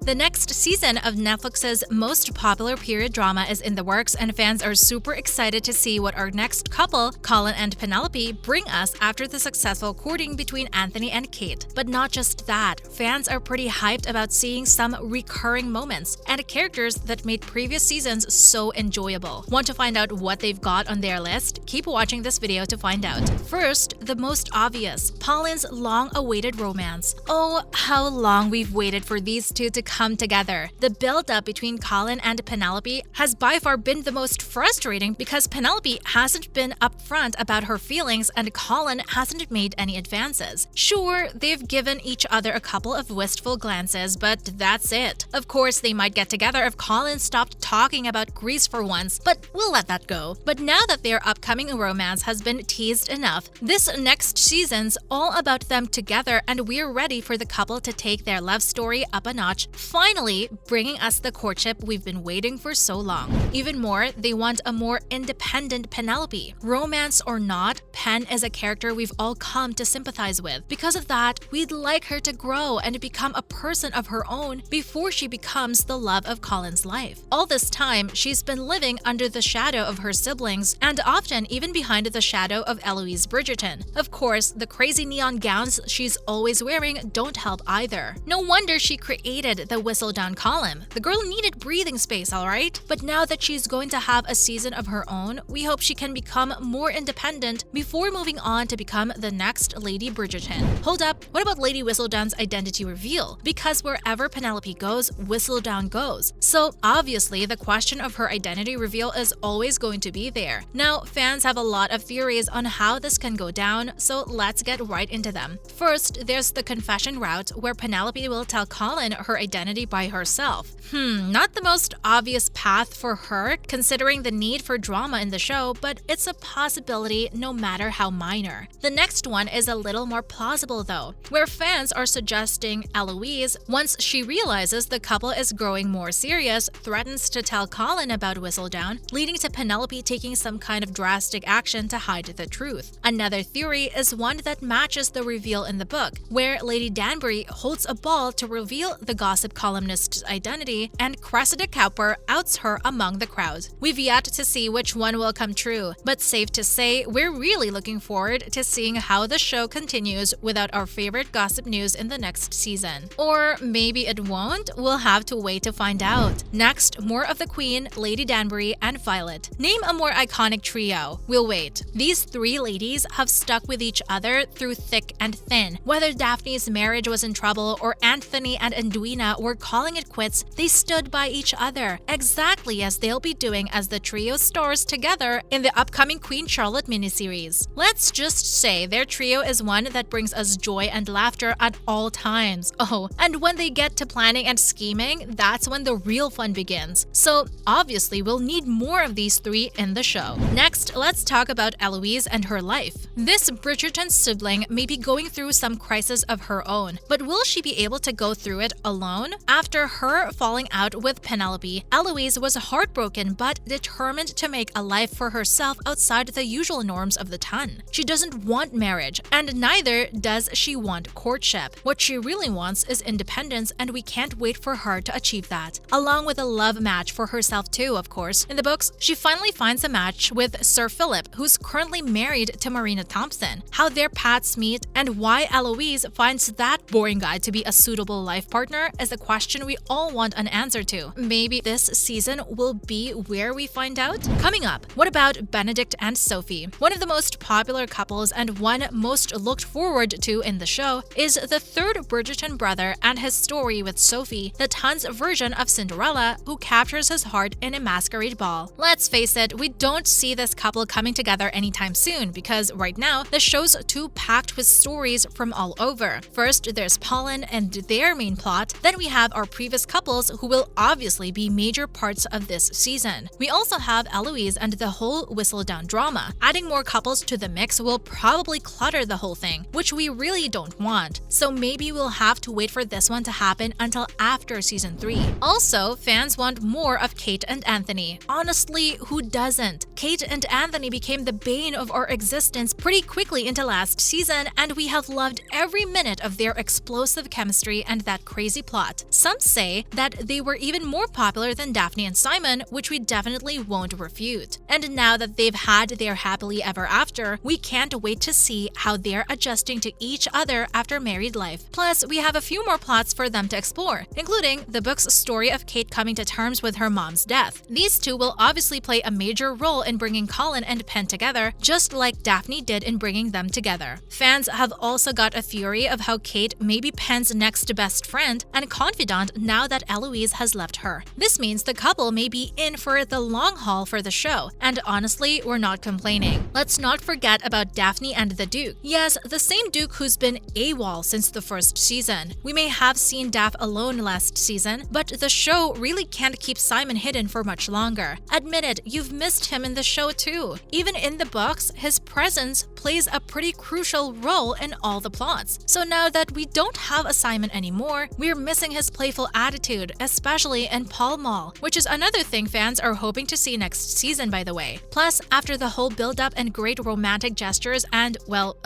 The next season of Netflix's most popular period drama is in the works, and fans are super excited to see what our next couple, Colin and Penelope, bring us after the successful courting between Anthony and Kate. But not just that, fans are pretty hyped about seeing some recurring moments and characters that made previous seasons so enjoyable. Want to find out what they've got on their list? Keep watching this video to find out. First, the most obvious, Pauline's long-awaited romance. Oh, how long we've waited for these two to come together. The build-up between Colin and Penelope has by far been the most frustrating because Penelope hasn't been upfront about her feelings and Colin hasn't made any advances. Sure, they've given each other a couple of wistful glances, but that's it. Of course, they might get together if Colin stopped talking about Greece for once, but we'll let that go. But now that their upcoming romance has been teased enough, this next season's all about them together, and we're ready for the couple to take their love story up a notch, finally bringing us the courtship we've been waiting for so long. Even more, they want a more independent Penelope. Romance or not, Pen is a character we've all come to sympathize with. Because of that, we'd like her to grow and become a person of her own before she becomes the love of Colin's life. All this time, she's been living under the shadow of her siblings and often even behind the shadow of Eloise Bridgerton. Of course, the crazy neon gowns she's always wearing don't help either. No wonder she created the whistle-down column. The girl needed breathing space, alright? But now that she's going to have a season of her own, we hope she can become more independent before moving on to become the next Lady Bridgerton. Hold up, what about Lady Whistledown's identity reveal? Because wherever Penelope goes, Whistledown goes. So obviously, the question of her identity reveal is always going to be there. Now, fans have a lot of theories on how this can go down, so let's get right into them. First, there's the confession route, where Penelope will tell Colin her identity by herself. Not the most obvious path for her, considering the need for drama in the show, but it's a possibility no matter how minor. The next one is a little more plausible though, where fans are suggesting Eloise, once she realizes the couple is growing more serious, threatens to tell Colin about Whistledown, leading to Penelope taking some kind of drastic action to hide the truth. Another theory is one that matches the reveal in the book, where Lady Danbury holds a ball to reveal the gossip columnist's identity, and Cressida Cowper outs her among the crowd. We've yet to see which one will come true, but safe to say, we're really looking forward to seeing how the show continues without our favorite gossip news in the next season. Or maybe it won't? We'll have to wait to find out. Next, more of the Queen, Lady Danbury, and Violet. Name a more iconic trio. We'll wait. These three ladies have stuck with each other through thick and thin. Whether Daphne's marriage was in trouble or Anthony and Edwina were calling it quits, they stood by each other, exactly as they'll be doing as the trio stars together in the upcoming Queen Charlotte miniseries. Let's just say their trio is one that brings us joy and laughter at all times. Oh, and when they get to planning and scheming, that's when the real fun begins. So obviously we'll need more of these three in the show. Next, let's talk about Eloise and her life. This Bridgerton sibling may be going through some crisis of her own, but will she be able to go through it alone? After her falling out with Penelope, Eloise was heartbroken but determined to make a life for herself outside the usual norms of the ton. She doesn't want marriage, and neither does she want courtship. What she really wants is independence, and we can't wait for her to achieve that. Along with a love match for herself too, of course. In the books, she finally finds a match with Sir Philip, who's currently married to Marina Thompson. How their paths meet and why Eloise finds that boring guy to be a suitable life partner is a question we all want an answer to. Maybe this season will be where we find out? Coming up, what about Benedict and Sophie? One of the most popular couples and one most looked forward to in the show is the third Bridgerton brother and his story with Sophie, the ton's version of Cinderella, who captures his heart in a masquerade ball. Let's face it, we don't see this couple coming together anytime soon because right now the show's too packed with stories from all over. First, there's Colin and their main plot, then we have our previous couples who will obviously be major parts of this season. We also have Eloise and the whole Whistledown drama. Adding more couples to the mix will probably clutter the whole thing, which we really don't want. So maybe we'll have to wait for this one to happen until after season 3. Also, fans want more of Kate and Anthony. Honestly, who doesn't? Kate and Anthony Anthony became the bane of our existence pretty quickly into last season, and we have loved every minute of their explosive chemistry and that crazy plot. Some say that they were even more popular than Daphne and Simon, which we definitely won't refute. And now that they've had their happily ever after, we can't wait to see how they're adjusting to each other after married life. Plus, we have a few more plots for them to explore, including the book's story of Kate coming to terms with her mom's death. These two will obviously play a major role in bringing Colin and Pen together, just like Daphne did in bringing them together. Fans have also got a theory of how Kate may be Pen's next best friend and confidant now that Eloise has left her. This means the couple may be in for the long haul for the show, and honestly, we're not complaining. Let's not forget about Daphne and the Duke. Yes, the same Duke who's been AWOL since the first season. We may have seen Daph alone last season, but the show really can't keep Simon hidden for much longer. Admit it, you've missed him in the show too. Even in the books, his presence plays a pretty crucial role in all the plots. So now that we don't have a Simon anymore, we're missing his playful attitude, especially in Pall Mall, which is another thing fans are hoping to see next season, by the way. Plus, after the whole build-up and great romantic gestures and, well,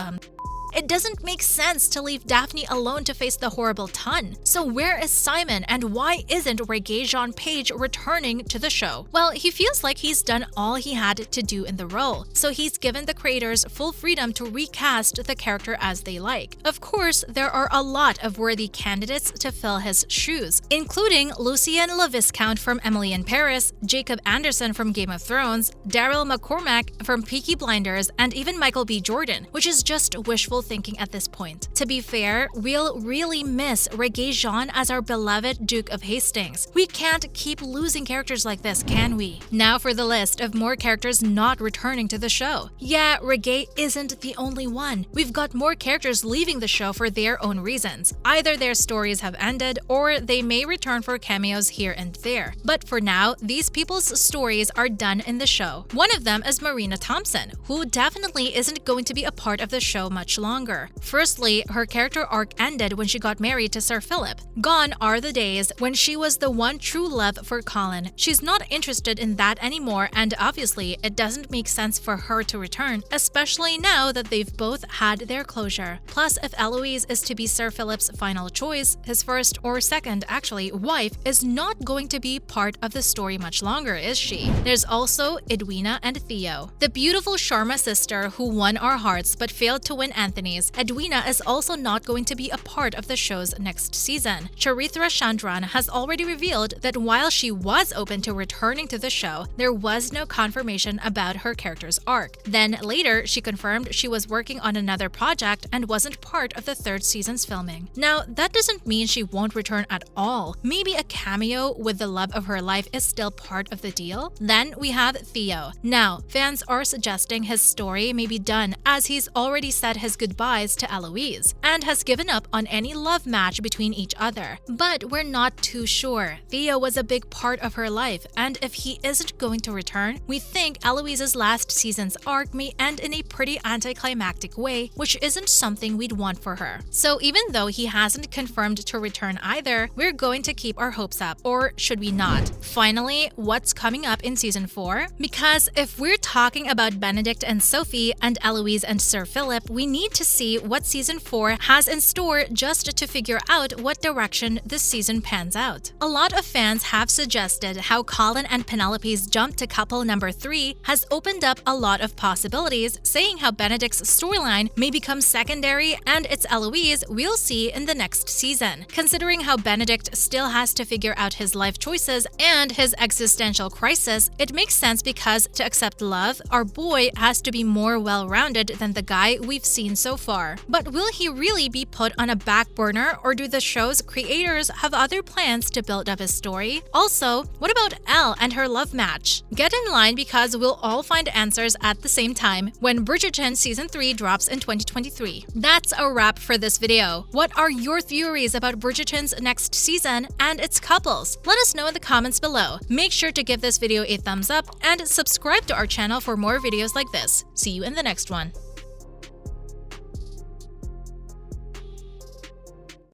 it doesn't make sense to leave Daphne alone to face the horrible Ton. So where is Simon, and why isn't Regé-Jean Page returning to the show? Well, he feels like he's done all he had to do in the role, so he's given the creators full freedom to recast the character as they like. Of course, there are a lot of worthy candidates to fill his shoes, including Lucien LeViscount from Emily in Paris, Jacob Anderson from Game of Thrones, Daryl McCormack from Peaky Blinders, and even Michael B. Jordan, which is just wishful thinking at this point. To be fair, we'll really miss Regé-Jean as our beloved Duke of Hastings. We can't keep losing characters like this, can we? Now for the list of more characters not returning to the show. Yeah, Regé isn't the only one. We've got more characters leaving the show for their own reasons. Either their stories have ended, or they may return for cameos here and there. But for now, these people's stories are done in the show. One of them is Marina Thompson, who definitely isn't going to be a part of the show much longer. Firstly, her character arc ended when she got married to Sir Philip. Gone are the days when she was the one true love for Colin. She's not interested in that anymore, and obviously, it doesn't make sense for her to return, especially now that they've both had their closure. Plus, if Eloise is to be Sir Philip's final choice, his first or second, actually, wife is not going to be part of the story much longer, is she? There's also Edwina and Theo, the beautiful Sharma sister who won our hearts but failed to win Anthony's. Edwina is also not going to be a part of the show's next season. Charithra Chandran has already revealed that while she was open to returning to the show, there was no confirmation about her character's arc. Then later, she confirmed she was working on another project and wasn't part of the third season's filming. Now, that doesn't mean she won't return at all. Maybe a cameo with the love of her life is still part of the deal? Then we have Theo. Now, fans are suggesting his story may be done as he's already said his goodbyes to Eloise and has given up on any love match between each other. But we're not too sure. Theo was a big part of her life, and if he isn't going to return, we think Eloise's last season's arc may end in a pretty anticlimactic way, which isn't something we'd want for her. So even though he hasn't confirmed to return either, we're going to keep our hopes up, or should we not? Finally, what's coming up in season 4? Because if we're talking about Benedict and Sophie and Eloise and Sir Philip, we need to see what season 4 has in store just to figure out what direction this season pans out. A lot of fans have suggested how Colin and Penelope's jump to couple number 3 has opened up a lot of possibilities, saying how Benedict's storyline may become secondary and it's Eloise we'll see in the next season. Considering how Benedict still has to figure out his life choices and his existential crisis, it makes sense because to accept love, our boy has to be more well-rounded than the guy we've seen so far. But will he really be put on a back burner, or do the show's creators have other plans to build up his story? Also, what about Elle and her love match? Get in line because we'll all find answers at the same time when Bridgerton Season 3 drops in 2023. That's a wrap for this video. What are your theories about Bridgerton's next season and its couples? Let us know in the comments below. Make sure to give this video a thumbs up and subscribe to our channel for more videos like this. See you in the next one.